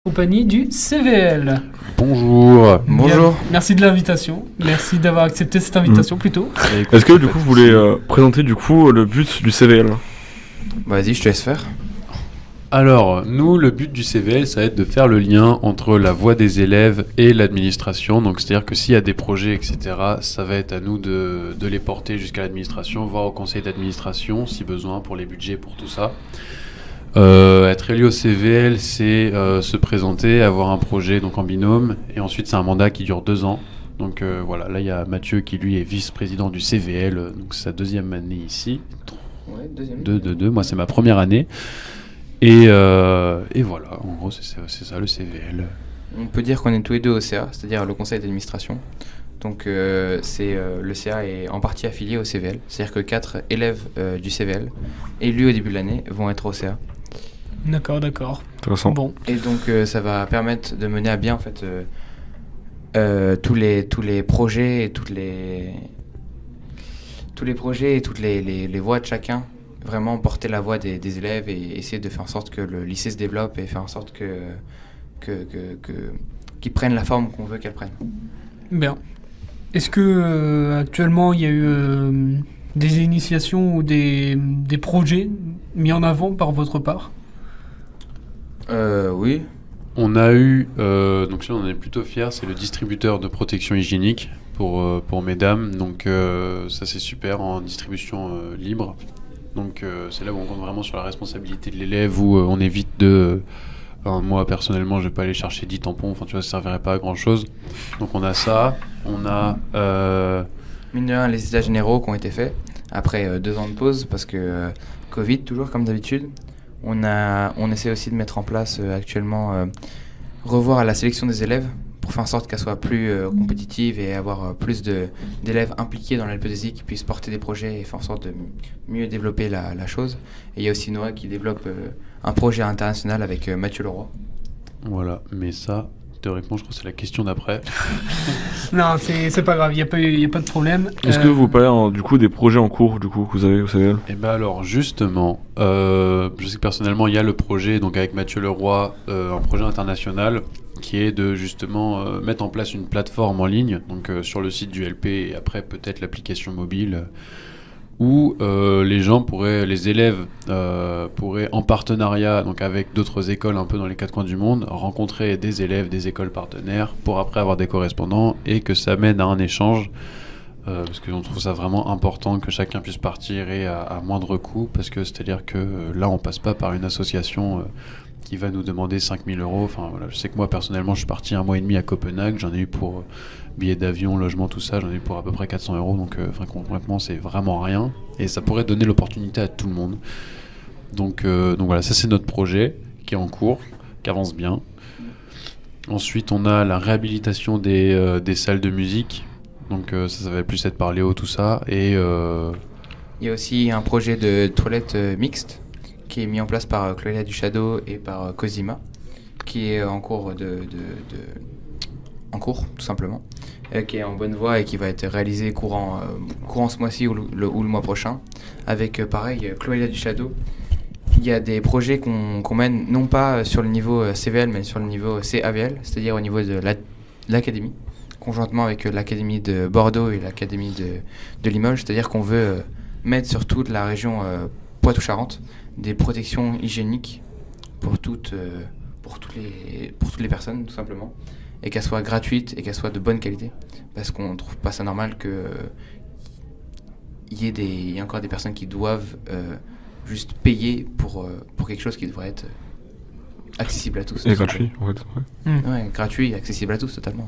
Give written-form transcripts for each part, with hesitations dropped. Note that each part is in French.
Compagnie du CVL. Bonjour. Bonjour. Merci de l'invitation. Merci d'avoir accepté cette invitation plutôt. Est-ce que du coup vous voulez présenter du coup le but du CVL? Vas-y, je te laisse faire. Alors, nous, le but du CVL, ça va être de faire le lien entre la voix des élèves et l'administration. Donc, c'est-à-dire que s'il y a des projets, etc., ça va être à nous de les porter jusqu'à l'administration, voire au conseil d'administration, si besoin, pour les budgets, pour tout ça. Être élu au CVL, c'est se présenter, avoir un projet donc en binôme, et ensuite c'est un mandat qui dure 2 ans. Donc voilà, là il y a Mathieu qui lui est vice-président du CVL, donc c'est sa 2e année ici. Ouais, deuxième. 2, moi c'est ma première année. Et voilà, en gros c'est ça le CVL. On peut dire qu'on est tous les deux au CA, c'est-à-dire le conseil d'administration. Donc le CA est en partie affilié au CVL, c'est-à-dire que 4 élèves du CVL élus au début de l'année vont être au CA. D'accord. Intéressant. Bon. Et donc ça va permettre de mener à bien en fait tous les projets et toutes les voix de chacun, vraiment porter la voix des élèves et essayer de faire en sorte que le lycée se développe et faire en sorte qu'ils prennent la forme qu'on veut qu'elles prennent. Bien. Est-ce que actuellement il y a eu des initiations ou des projets mis en avant par votre part? Oui. On a eu, donc ça on en est plutôt fiers, c'est le distributeur de protection hygiénique pour mesdames, donc ça c'est super en distribution libre. Donc c'est là où on compte vraiment sur la responsabilité de l'élève, où on évite moi personnellement je vais pas aller chercher 10 tampons, enfin tu vois ça servirait pas à grand chose. Donc on a ça, on a... Mine de rien, les états généraux qui ont été faits après 2 ans de pause parce que Covid toujours comme d'habitude. On essaie aussi de mettre en place actuellement revoir la sélection des élèves pour faire en sorte qu'elle soit plus compétitive et avoir plus d'élèves impliqués dans la LPDSI qui puissent porter des projets et faire en sorte de mieux développer la chose. Et il y a aussi Noah qui développe un projet international avec Mathieu Leroy. Voilà, mais ça, théoriquement, je crois que c'est la question d'après. Non, c'est pas grave, il y a pas de problème. Est-ce que vous parlez du coup des projets en cours du coup que vous avez au CVL? Et ben alors justement, je sais que personnellement il y a le projet donc avec Mathieu Leroy, un projet international qui est de justement mettre en place une plateforme en ligne, donc sur le site du LP et après peut-être l'application mobile, où les élèves pourraient en partenariat donc avec d'autres écoles un peu dans les 4 coins du monde rencontrer des élèves des écoles partenaires pour après avoir des correspondants et que ça mène à un échange. Parce qu'on trouve ça vraiment important que chacun puisse partir et à moindre coût, parce que c'est-à-dire que là on passe pas par une association qui va nous demander 5 000 €. Enfin voilà, je sais que moi personnellement je suis parti 1 mois et demi à Copenhague, j'en ai eu pour billets d'avion, logement, tout ça, j'en ai eu pour à peu près 400 €, donc concrètement c'est vraiment rien, et ça pourrait donner l'opportunité à tout le monde. Donc voilà, ça c'est notre projet qui est en cours, qui avance bien. Ensuite on a la réhabilitation des salles de musique. Donc ça va plus être par Léo, tout ça. Et il y a aussi un projet de toilette mixte qui est mis en place par Chloé du Shadow et par Cosima, qui est en cours en cours tout simplement, qui est en bonne voie et qui va être réalisé courant ce mois-ci ou le mois prochain. Avec pareil Chloé du Shadow. Il y a des projets qu'on mène non pas sur le niveau CVL mais sur le niveau CAVL, c'est-à-dire au niveau de l'académie, conjointement avec l'Académie de Bordeaux et l'Académie de Limoges, c'est-à-dire qu'on veut mettre sur toute la région Poitou-Charentes des protections hygiéniques pour toutes les personnes, tout simplement, et qu'elles soient gratuites et qu'elles soient de bonne qualité, parce qu'on ne trouve pas ça normal qu'il y ait encore des personnes qui doivent juste payer pour quelque chose qui devrait être accessible à tous. Et gratuit, en fait. Ouais. Ouais, gratuit et accessible à tous, totalement.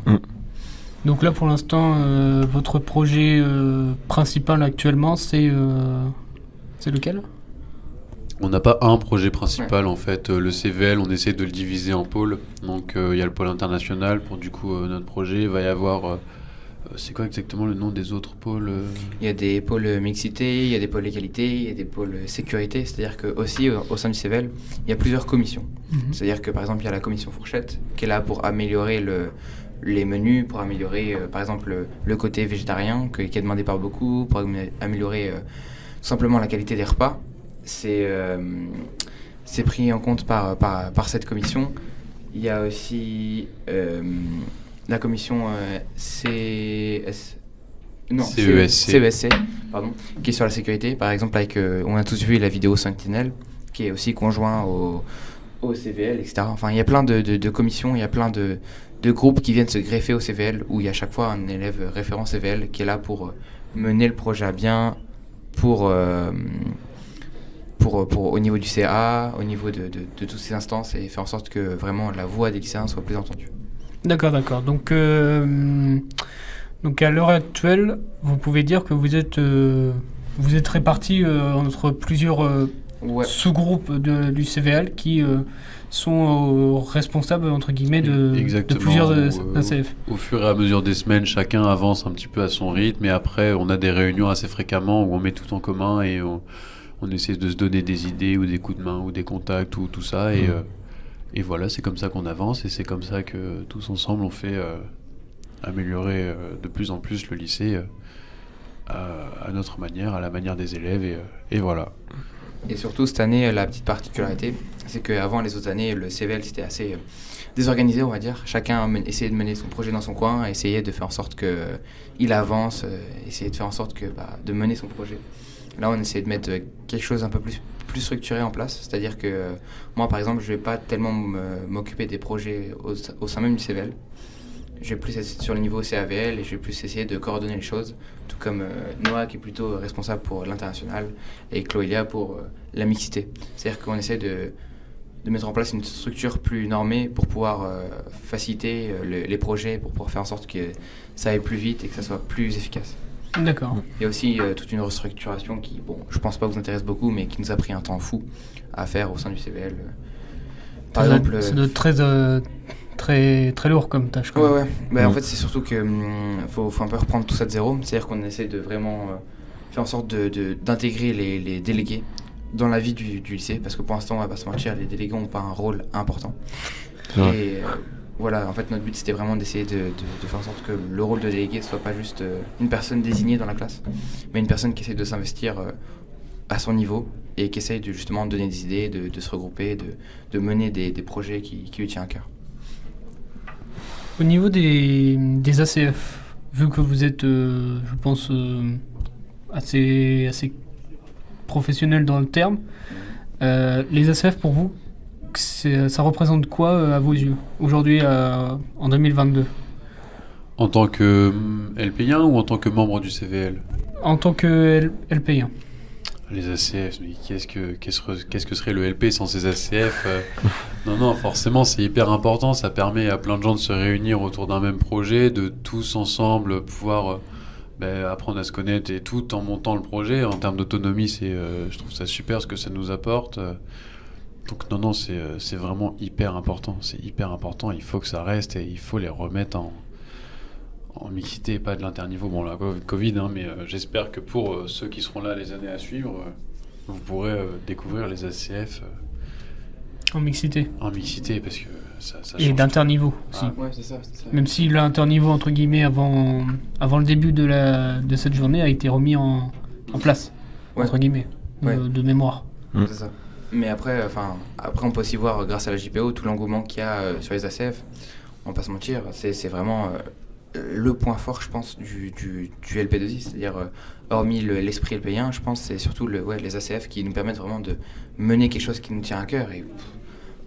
Donc là pour l'instant, votre projet principal actuellement c'est lequel? on n'a pas un projet principal en fait. Le CVL, on essaie de le diviser en pôles. Donc il y a le pôle international pour du coup notre projet. Il va y avoir... c'est quoi exactement le nom des autres pôles Il y a des pôles mixité, il y a des pôles égalité, il y a des pôles sécurité. C'est-à-dire que aussi au sein du CVL, il y a plusieurs commissions. C'est-à-dire que par exemple, il y a la commission fourchette qui est là pour améliorer les menus, pour améliorer par exemple le côté végétarien qui est demandé par beaucoup, pour améliorer tout simplement la qualité des repas. C'est pris en compte par cette commission. Il y a aussi la commission CESC, pardon, qui est sur la sécurité. Par exemple, avec, on a tous vu la vidéo Sentinel, qui est aussi conjoint au CVL, etc. Enfin, il y a plein de commissions, il y a plein de groupes qui viennent se greffer au CVL, où il y a à chaque fois un élève référent CVL qui est là pour mener le projet à bien, pour au niveau du CA, au niveau de toutes ces instances, et faire en sorte que vraiment la voix des lycéens soit plus entendue. D'accord. Donc à l'heure actuelle, vous pouvez dire que vous êtes répartis entre plusieurs sous-groupes du CVL qui sont responsables, entre guillemets, de plusieurs ACF. Au fur et à mesure des semaines, chacun avance un petit peu à son rythme, et après, on a des réunions assez fréquemment où on met tout en commun et on essaie de se donner des idées ou des coups de main ou des contacts ou tout ça. Et voilà, c'est comme ça qu'on avance, et c'est comme ça que tous ensemble, on fait améliorer de plus en plus le lycée à notre manière, à la manière des élèves, et voilà. Et surtout, cette année, la petite particularité, c'est qu'avant les autres années, le CVL, c'était assez désorganisé, on va dire. Chacun essayait de mener son projet dans son coin, essayait de faire en sorte qu'il avance, essayait de faire en sorte de mener son projet. Là, on essaie de mettre quelque chose un peu plus structuré en place. C'est-à-dire que moi, par exemple, je ne vais pas tellement m'occuper des projets au sein même du CVL. Je vais plus être sur le niveau CAVL, et je vais plus essayer de coordonner les choses, tout comme Noah qui est plutôt responsable pour l'international et Chloélia pour la mixité. C'est-à-dire qu'on essaie de mettre en place une structure plus normée pour pouvoir faciliter les projets, pour pouvoir faire en sorte que ça aille plus vite et que ça soit plus efficace. D'accord. Il y a aussi toute une restructuration qui, je pense pas vous intéresse beaucoup, mais qui nous a pris un temps fou à faire au sein du CVL. Par exemple, ça doit être très lourd comme tâche. Ouais. En fait, c'est surtout que faut un peu reprendre tout ça de zéro. C'est-à-dire qu'on essaie de vraiment faire en sorte d'intégrer les délégués dans la vie du lycée, parce que pour l'instant, on va pas se mentir, les délégués n'ont pas un rôle important. Et voilà, en fait, notre but, c'était vraiment d'essayer de faire en sorte que le rôle de délégué ne soit pas juste une personne désignée dans la classe, mais une personne qui essaie de s'investir à son niveau et qui essaye justement de donner des idées, de se regrouper, de mener des projets qui lui tiennent à cœur. Au niveau des ACF, vu que vous êtes, je pense, assez professionnel dans le terme, les ACF pour vous, ça représente quoi à vos yeux, aujourd'hui, en 2022 ? En tant que LP1 ou en tant que membre du CVL ? En tant que LP1. Les ACF, mais qu'est-ce que serait le LP sans ces ACF ? Non, forcément, c'est hyper important. Ça permet à plein de gens de se réunir autour d'un même projet, de tous ensemble pouvoir apprendre à se connaître, et tout en montant le projet. En termes d'autonomie, je trouve ça super ce que ça nous apporte. Donc non, c'est vraiment hyper important. C'est hyper important. Il faut que ça reste, et il faut les remettre en mixité, pas de l'interniveau. Bon, la Covid, mais j'espère que pour ceux qui seront là les années à suivre, vous pourrez découvrir les ACF en mixité. En mixité, parce que ça et d'interniveau aussi. Ouais, c'est ça. Même si l'interniveau, entre guillemets, avant le début de cette journée, a été remis en place, entre guillemets, de mémoire. C'est ça. Mais après, on peut aussi voir, grâce à la JPO, tout l'engouement qu'il y a sur les ACF. On va pas se mentir, c'est vraiment le point fort, je pense, du LP2I. C'est-à-dire, hormis l'esprit LP1, je pense c'est surtout les ACF qui nous permettent vraiment de mener quelque chose qui nous tient à cœur et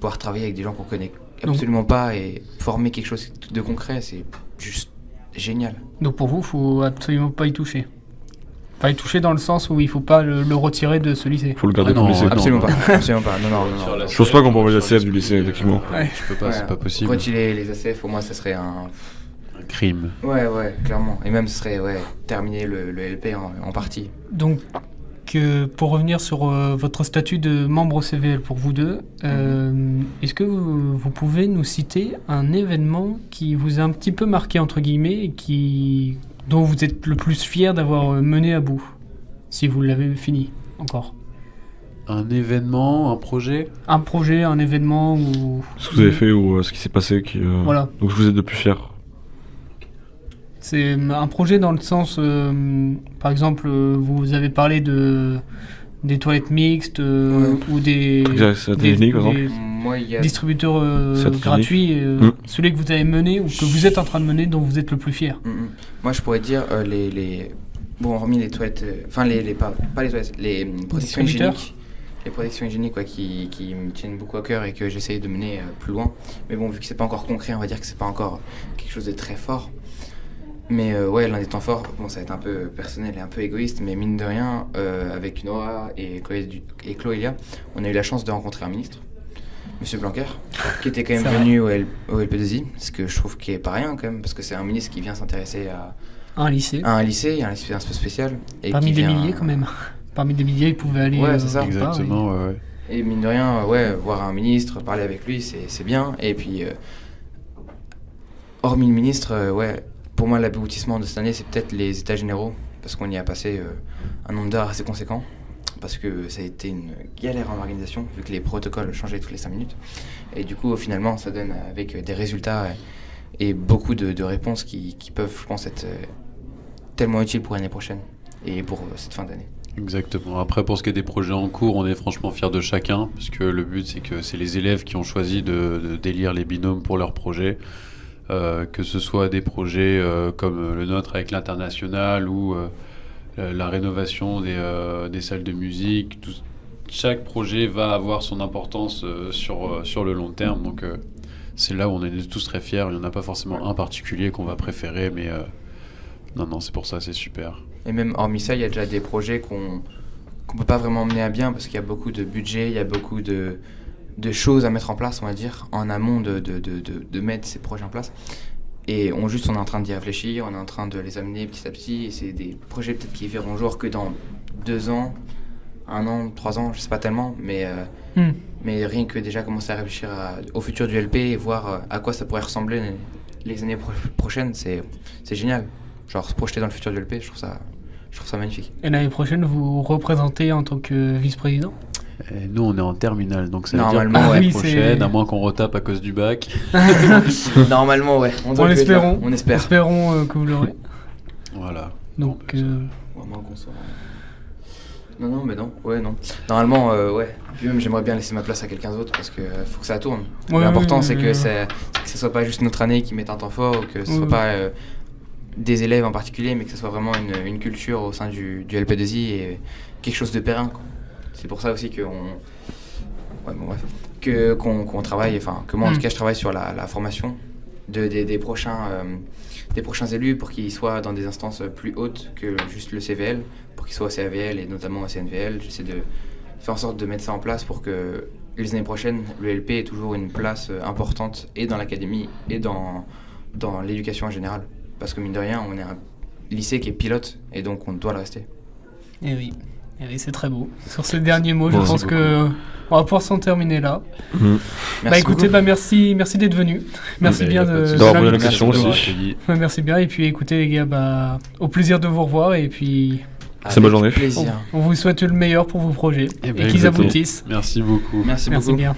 pouvoir travailler avec des gens qu'on connaît absolument pas et former quelque chose de concret, c'est juste génial. Donc pour vous, il faut absolument pas y toucher. Pas y toucher dans le sens où il faut pas le retirer de ce lycée. Faut le garder pour le lycée. Absolument pas. Non. Je pense pas qu'on peut envoyer les ACF du lycée, effectivement. Ouais, je peux pas, c'est pas possible. Retirer les ACF, pour moi, ça serait un crime. Ouais, clairement. Et même, ce serait terminer le LP en partie. Donc, pour revenir sur votre statut de membre au CVL pour vous deux, est-ce que vous pouvez nous citer un événement qui vous a un petit peu marqué, entre guillemets, et dont vous êtes le plus fier d'avoir mené à bout, si vous l'avez fini encore? Un événement, un projet, un événement ou... Ce que vous avez fait ou ce qui s'est passé voilà. Donc vous êtes le plus fier. C'est un projet dans le sens, par exemple, vous avez parlé des toilettes mixtes ou des... Satellite, par exemple. Moi, il y a distributeur Certifié. gratuit, celui que vous avez mené ou que vous êtes en train de mener, dont vous êtes le plus fier? Moi, je pourrais dire bon, hormis les toilettes, enfin pas les toilettes, les protections Distributeurs. hygiéniques. Les protections hygiéniques qui me tiennent beaucoup à cœur et que j'essaye de mener plus loin. Mais bon, vu que c'est pas encore concret, on va dire que c'est pas encore quelque chose de très fort. Mais ouais, l'un des temps forts, bon, ça va être un peu personnel et un peu égoïste, mais mine de rien, avec Noah et Chloélia, on a eu la chance de rencontrer un ministre, Monsieur Blanquer, qui était quand même C'est venu au LP2I, ce que je trouve qui est pas rien quand même, parce que c'est un ministre qui vient s'intéresser à Un lycée. un lycée un peu spécial. Et Parmi qui des vient- milliers quand même. Parmi des milliers, il pouvait aller. Ouais, c'est ça. quelque part, Exactement, ouais. Et mine de rien, ouais, voir un ministre, parler avec lui, c'est bien. Et puis, hormis le ministre, ouais, pour moi, l'aboutissement de cette année, c'est peut-être les états généraux, parce qu'on y a passé un nombre d'heures assez conséquent, parce que ça a été une galère en organisation, vu que les protocoles changeaient toutes les 5 minutes. Et du coup, finalement, ça donne avec des résultats et beaucoup de réponses qui peuvent, je pense, être tellement utiles pour l'année prochaine et pour cette fin d'année. Exactement. Après, pour ce qui est des projets en cours, on est franchement fiers de chacun, parce que le but, c'est que c'est les élèves qui ont choisi de d'élire les binômes pour leurs projets, que ce soit des projets comme le nôtre avec l'international ou la rénovation des salles de musique. Chaque projet va avoir son importance sur le long terme, donc c'est là où on est tous très fiers. Il n'y en a pas forcément un particulier qu'on va préférer, mais non, c'est pour ça, c'est super. Et même hormis ça, il y a déjà des projets qu'on peut pas vraiment mener à bien parce qu'il y a beaucoup de budget, il y a beaucoup de choses à mettre en place, on va dire, en amont de mettre ces projets en place. Et on est en train d'y réfléchir, on est en train de les amener petit à petit. Et c'est des projets peut-être qui verront jour que dans 2 ans, 1 an, 3 ans, je sais pas tellement, mais rien que déjà commencer à réfléchir au futur du LP et voir à quoi ça pourrait ressembler les années prochaines, c'est génial. Genre se projeter dans le futur du LP, je trouve ça magnifique. Et l'année prochaine, vous représentez en tant que vice-président? Et nous, on est en terminale, donc ça veut dire Normalement, que ouais. l'année Oui, prochaine, c'est- à moins qu'on retape à cause du bac. Normalement, ouais. En espérant. On espère. Espérons que vous l'aurez. Voilà. Donc, Ouais, moins qu'on soit- Non, mais non. Ouais, non. Normalement, ouais. Puis même, j'aimerais bien laisser ma place à quelqu'un d'autre parce que faut que ça tourne. Ouais, L'important, ouais, c'est ouais, que ouais. ce soit pas juste notre année qui mette un temps fort ou que ce Ouais, soit ouais. pas des élèves en particulier, mais que ce soit vraiment une culture au sein du LP2I et quelque chose de périn, quoi. C'est pour ça aussi qu'on travaille, enfin, que moi en tout cas je travaille sur la formation des prochains élus pour qu'ils soient dans des instances plus hautes que juste le CVL, pour qu'ils soient au CAVL et notamment au CNVL. J'essaie de faire en sorte de mettre ça en place pour que les années prochaines, le LP ait toujours une place importante et dans l'académie et dans l'éducation en général. Parce que mine de rien, on est un lycée qui est pilote et donc on doit le rester. eh oui. Eh oui, c'est très beau. Sur ces derniers mots, je Merci pense que on va pouvoir s'en terminer là. Merci Écoutez, beaucoup. merci d'être venu. Merci Mais bien y a pas de de souci. D'avoir posé la l'invitation. question D'avoir aussi. accueilli. Ouais, merci bien. Et puis écoutez les gars, au plaisir de vous revoir et puis C'est bonne journée. Avec plaisir. on vous souhaite le meilleur pour vos projets Eh ben, et qu'ils exactement. aboutissent. Merci beaucoup. Merci Merci beaucoup. bien.